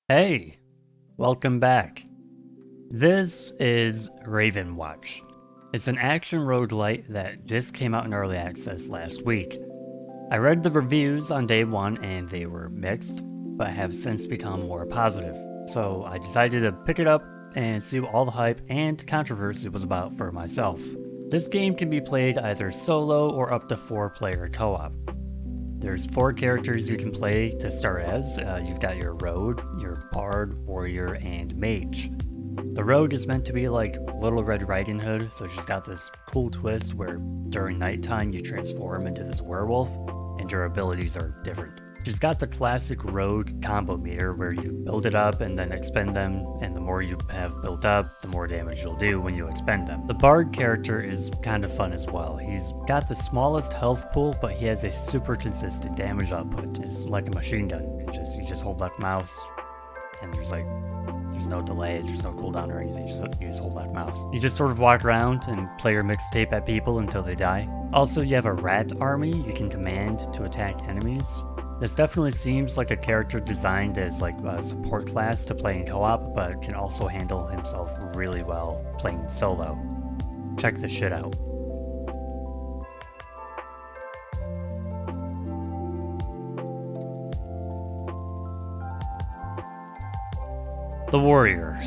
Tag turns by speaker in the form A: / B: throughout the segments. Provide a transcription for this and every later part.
A: Hey, welcome back. This is Ravenwatch. It's an action roguelite that just came out in early access last week. I read the reviews on day one and they were mixed, but have since become more positive. So I decided to pick it up and see what all the hype and controversy was about for myself. This game can be played either solo or up to 4-player co-op. There's 4 characters you can play to start as. You've got your rogue, your bard, warrior, and mage. The rogue is meant to be like Little Red Riding Hood, so she's got this cool twist where during nighttime you transform into this werewolf, and your abilities are different. She's got the classic rogue combo meter where you build it up and then expend them, and the more you have built up, the more damage you'll do when you expend them. The bard character is kind of fun as well. He's got the smallest health pool, but he has a super consistent damage output. It's like a machine gun. You just hold left mouse, and there's no delay, there's no cooldown or anything, you just hold left mouse. You just sort of walk around and play your mixtape at people until they die. Also, you have a rat army you can command to attack enemies. This definitely seems like a character designed as like a support class to play in co-op, but can also handle himself really well playing solo. Check this shit out. The warrior.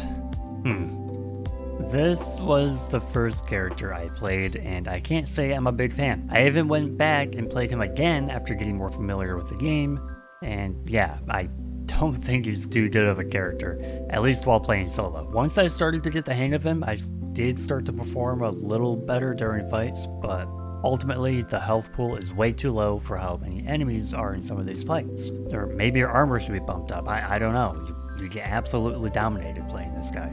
A: This was the first character I played, and I can't say I'm a big fan. I even went back and played him again after getting more familiar with the game, and yeah, I don't think he's too good of a character, at least while playing solo. Once I started to get the hang of him, I did start to perform a little better during fights, but ultimately the health pool is way too low for how many enemies are in some of these fights. Or maybe your armor should be bumped up, I don't know. You get absolutely dominated playing this guy.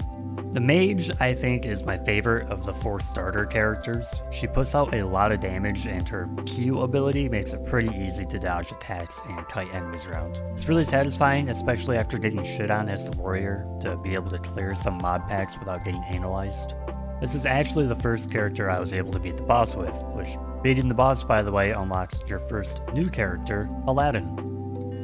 A: The mage, I think, is my favorite of the 4 starter characters. She puts out a lot of damage, and her Q ability makes it pretty easy to dodge attacks and kite enemies around. It's really satisfying, especially after getting shit on as the warrior, to be able to clear some mob packs without getting analyzed. This is actually the first character I was able to beat the boss with, which beating the boss, by the way, unlocks your first new character, Aladdin.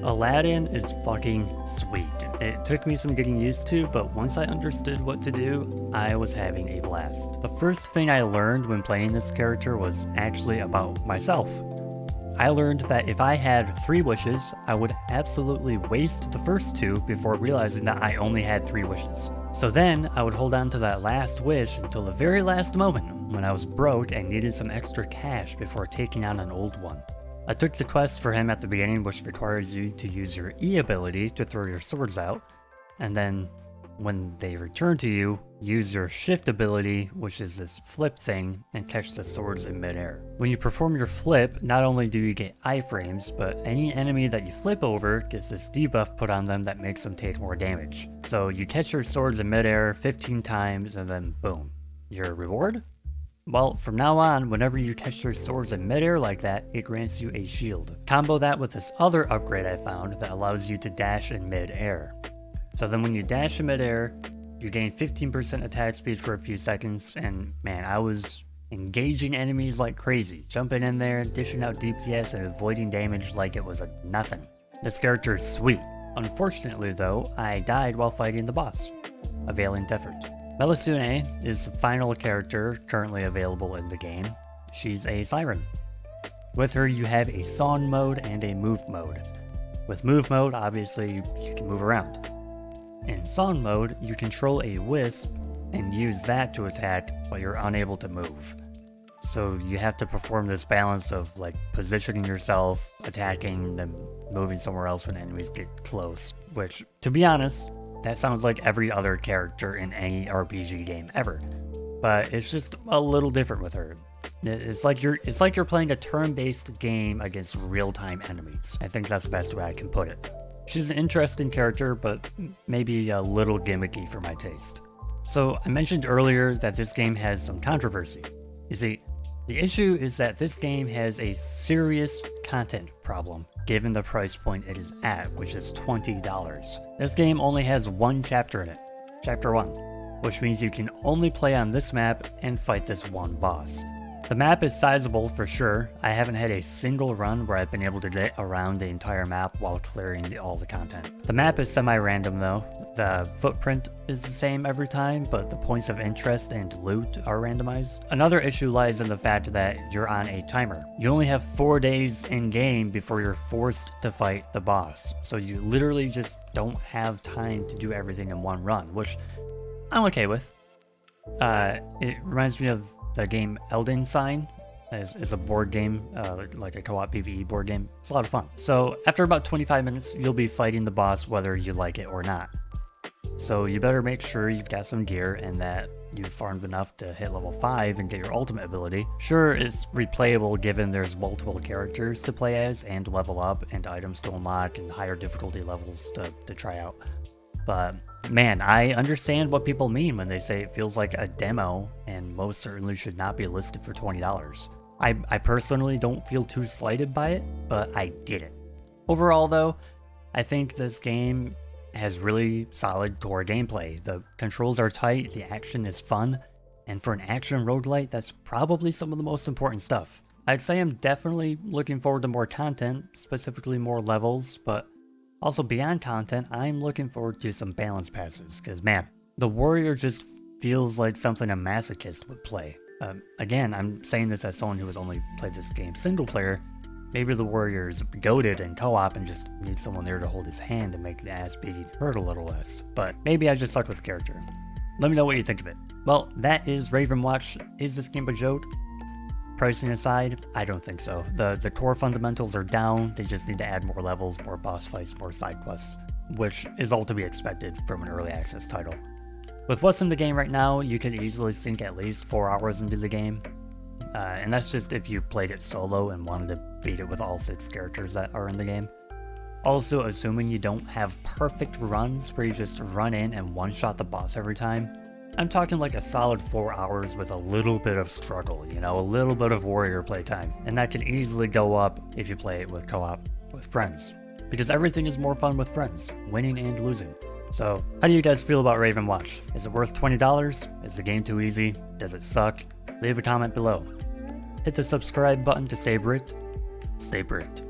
A: Aladdin is fucking sweet. It took me some getting used to, but once I understood what to do, I was having a blast. The first thing I learned when playing this character was actually about myself. I learned that if I had 3 wishes, I would absolutely waste the first 2 before realizing that I only had 3 wishes. So then, I would hold on to that last wish until the very last moment when I was broke and needed some extra cash before taking on an old one. I took the quest for him at the beginning, which requires you to use your E ability to throw your swords out, and then when they return to you, use your shift ability, which is this flip thing, and catch the swords in midair. When you perform your flip, not only do you get iframes, but any enemy that you flip over gets this debuff put on them that makes them take more damage. So you catch your swords in midair 15 times, and then boom. Your reward? Well, from now on, whenever you catch your swords in midair like that, it grants you a shield. Combo that with this other upgrade I found that allows you to dash in midair. So then when you dash in midair, you gain 15% attack speed for a few seconds, and man, I was engaging enemies like crazy, jumping in there, dishing out DPS, and avoiding damage like it was a nothing. This character is sweet. Unfortunately though, I died while fighting the boss. A valiant effort. Melusine is the final character currently available in the game. She's a siren. With her you have a song mode and a move mode. With move mode, obviously you can move around. In song mode, you control a wisp and use that to attack, but you're unable to move. So you have to perform this balance of like positioning yourself, attacking, then moving somewhere else when enemies get close, which, to be honest, that sounds like every other character in any RPG game ever, but it's just a little different with her. It's like you're playing a turn-based game against real-time enemies. I think that's the best way I can put it. She's an interesting character, but maybe a little gimmicky for my taste. So I mentioned earlier that this game has some controversy. You see, the issue is that this game has a serious content problem, given the price point it is at, which is $20. This game only has 1 chapter in it, Chapter 1, which means you can only play on this map and fight this one boss. The map is sizable for sure. I haven't had a single run where I've been able to get around the entire map while clearing all the content. The map is semi-random though. The footprint is the same every time, but the points of interest and loot are randomized. Another issue lies in the fact that you're on a timer. You only have 4 days in game before you're forced to fight the boss. So you literally just don't have time to do everything in one run, which I'm okay with. It reminds me of the game Elden Sign. Is a board game, like a co-op PvE board game. It's a lot of fun. So after about 25 minutes, you'll be fighting the boss whether you like it or not. So you better make sure you've got some gear and that you've farmed enough to hit level 5 and get your ultimate ability. Sure, it's replayable given there's multiple characters to play as and level up and items to unlock and higher difficulty levels to try out. But man, I understand what people mean when they say it feels like a demo and most certainly should not be listed for $20. I personally don't feel too slighted by it, but I get it. Overall though, I think this game has really solid core gameplay. The controls are tight, the action is fun, and for an action roguelite, that's probably some of the most important stuff. I'd say I'm definitely looking forward to more content, specifically more levels, but also beyond content, I'm looking forward to some balance passes, because man, the warrior just feels like something a masochist would play. Again, I'm saying this as someone who has only played this game single player. Maybe the warrior's goated in co-op and just needs someone there to hold his hand and make the ass beating hurt a little less. But maybe I just suck with character. Let me know what you think of it. Well, that is Ravenwatch. Is this game a joke? Pricing aside, I don't think so. The core fundamentals are down. They just need to add more levels, more boss fights, more side quests, which is all to be expected from an early access title. With what's in the game right now, you could easily sink at least 4 hours into the game. And that's just if you played it solo and wanted to beat it with all 6 characters that are in the game. Also, assuming you don't have perfect runs where you just run in and one-shot the boss every time, I'm talking like a solid 4 hours with a little bit of struggle, you know, a little bit of warrior playtime. And that can easily go up if you play it with co-op with friends. Because everything is more fun with friends, winning and losing. So, how do you guys feel about Ravenwatch? Is it worth $20? Is the game too easy? Does it suck? Leave a comment below. Hit the subscribe button to stay bricked. Stay bricked.